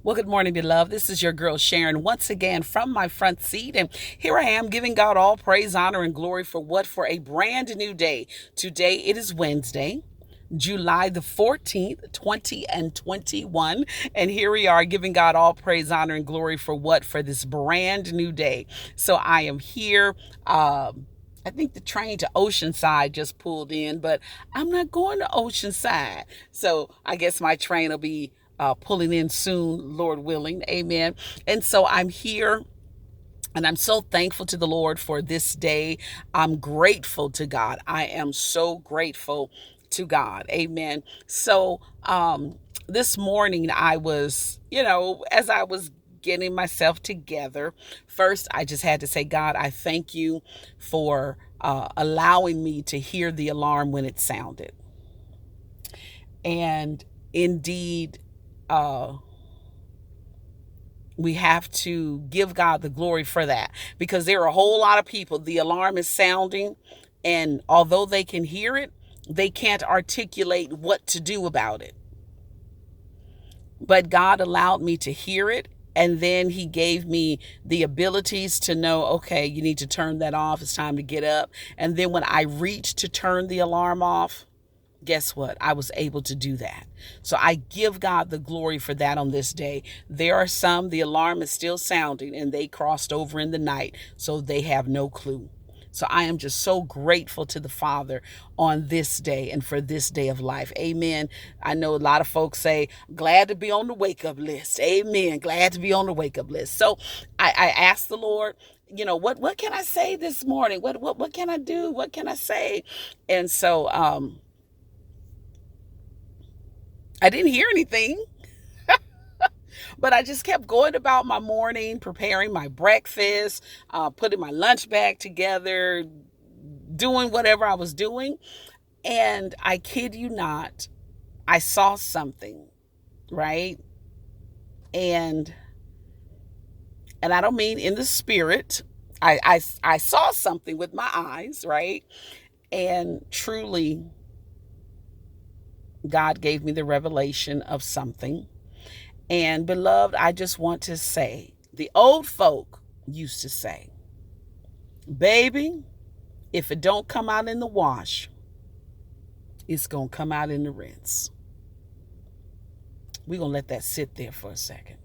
Well, good morning, beloved. This is your girl Sharon once again from my front seat. And here I am giving God all praise, honor, and glory for what? For a brand new day. Today it is Wednesday, July the 14th, 20 and 21. And here we are giving God all praise, honor, and glory for what? For this brand new day. So I am here. I think the train to Oceanside just pulled in, but I'm not going to Oceanside. So I guess my train will be pulling in soon, Lord willing. Amen. And so I'm here. And I'm so thankful to the Lord for this day. I'm grateful to God. I am so grateful to God. Amen. So this morning I was, as I was getting myself together, first I just had to say, God, I thank you for allowing me to hear the alarm when it sounded. And indeed, we have to give God the glory for that, because there are a whole lot of people, the alarm is sounding, and although they can hear it, they can't articulate what to do about it. But God allowed me to hear it, and then He gave me the abilities to know, okay, you need to turn that off. It's time to get up. And then when I reached to turn the alarm off, guess what? I was able to do that. So I give God the glory for that on this day. There are some, the alarm is still sounding and they crossed over in the night, so they have no clue. So I am just so grateful to the Father on this day and for this day of life. Amen. I know a lot of folks say, glad to be on the wake up list. Amen. Glad to be on the wake up list. So I asked the Lord, what can I say this morning? What can I do? What can I say? And so, I didn't hear anything, but I just kept going about my morning, preparing my breakfast, putting my lunch bag together, doing whatever I was doing. And I kid you not, I saw something, right? And I don't mean in the spirit. I saw something with my eyes, right? And truly, God gave me the revelation of something. And beloved, I just want to say, the old folk used to say, baby, if it don't come out in the wash, it's going to come out in the rinse. We're going to let that sit there for a second.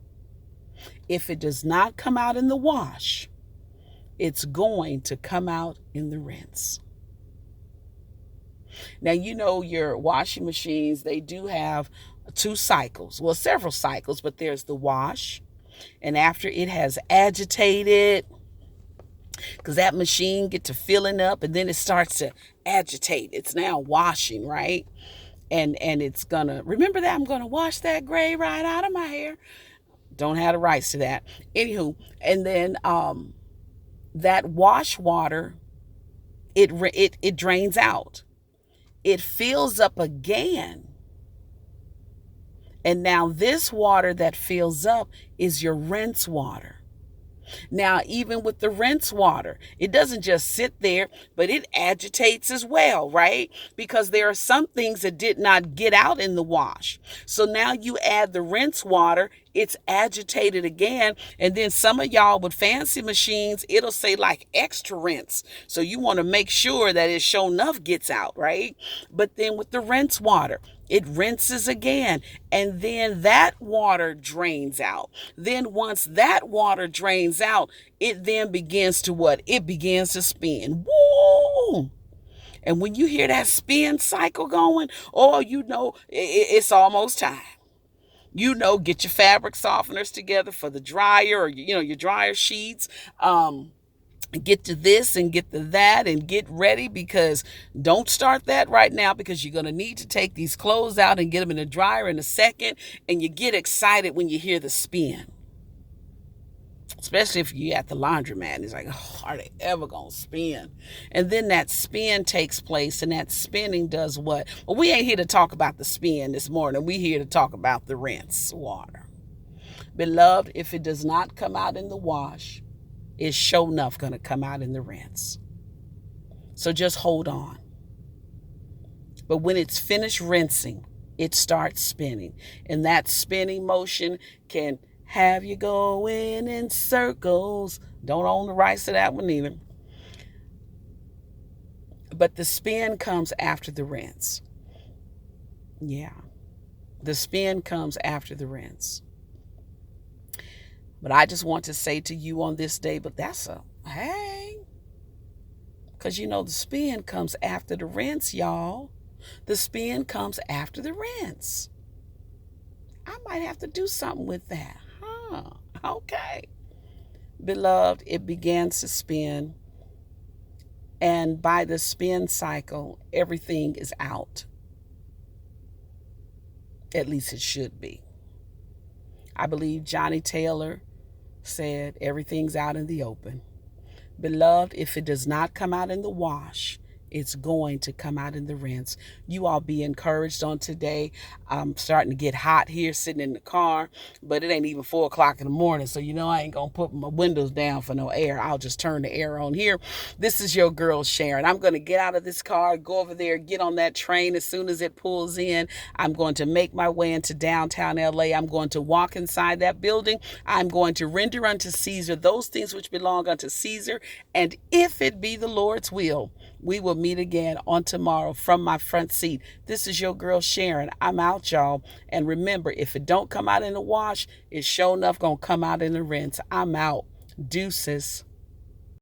If it does not come out in the wash, it's going to come out in the rinse. Now, your washing machines, they do have two cycles. Well, several cycles, but there's the wash. And after it has agitated, because that machine get to filling up and then it starts to agitate. It's now washing, right? And it's gonna, remember that, I'm gonna wash that gray right out of my hair. Don't have the rights to that. Anywho, and then that wash water, it drains out. It fills up again. And now this water that fills up is your rinse water. Now, even with the rinse water, it doesn't just sit there, but it agitates as well, right? Because there are some things that did not get out in the wash. So now you add the rinse water, it's agitated again. And then some of y'all with fancy machines, it'll say like extra rinse. So you want to make sure that it sure enough gets out, right? But then with the rinse water, it rinses again, and then that water drains out. Then once that water drains out, it then begins to what? It begins to spin. Woo! And when you hear that spin cycle going, oh, it's almost time. Get your fabric softeners together for the dryer, or your dryer sheets. Get to this and get to that and get ready, because don't start that right now, because you're going to need to take these clothes out and get them in the dryer in a second. And you get excited when you hear the spin, especially if you're at the laundromat. It's like, oh, are they ever going to spin? And then that spin takes place, and that spinning does what? Well, we ain't here to talk about the spin this morning. We here to talk about the rinse water. Beloved, if it does not come out in the wash, it's sure enough going to come out in the rinse. So just hold on. But when it's finished rinsing, it starts spinning. And that spinning motion can have you going in circles. Don't own the rights to that one either. But the spin comes after the rinse. Yeah. The spin comes after the rinse. But I just want to say to you on this day, but that's a hey. Because the spin comes after the rinse, y'all. The spin comes after the rinse. I might have to do something with that. Huh. Okay. Beloved, it begins to spin. And by the spin cycle, everything is out. At least it should be. I believe Johnny Taylor said everything's out in the open. Beloved, if it does not come out in the wash, it's going to come out in the rinse. You all be encouraged on today. I'm starting to get hot here sitting in the car, but it ain't even 4 o'clock in the morning. So, I ain't going to put my windows down for no air. I'll just turn the air on here. This is your girl, Sharon. I'm going to get out of this car, go over there, get on that train as soon as it pulls in. I'm going to make my way into downtown LA. I'm going to walk inside that building. I'm going to render unto Caesar those things which belong unto Caesar. And if it be the Lord's will, we will meet again on tomorrow from my front seat. This is your girl, Sharon. I'm out, y'all. And remember, if it don't come out in the wash, it's sure enough going to come out in the rinse. I'm out. Deuces.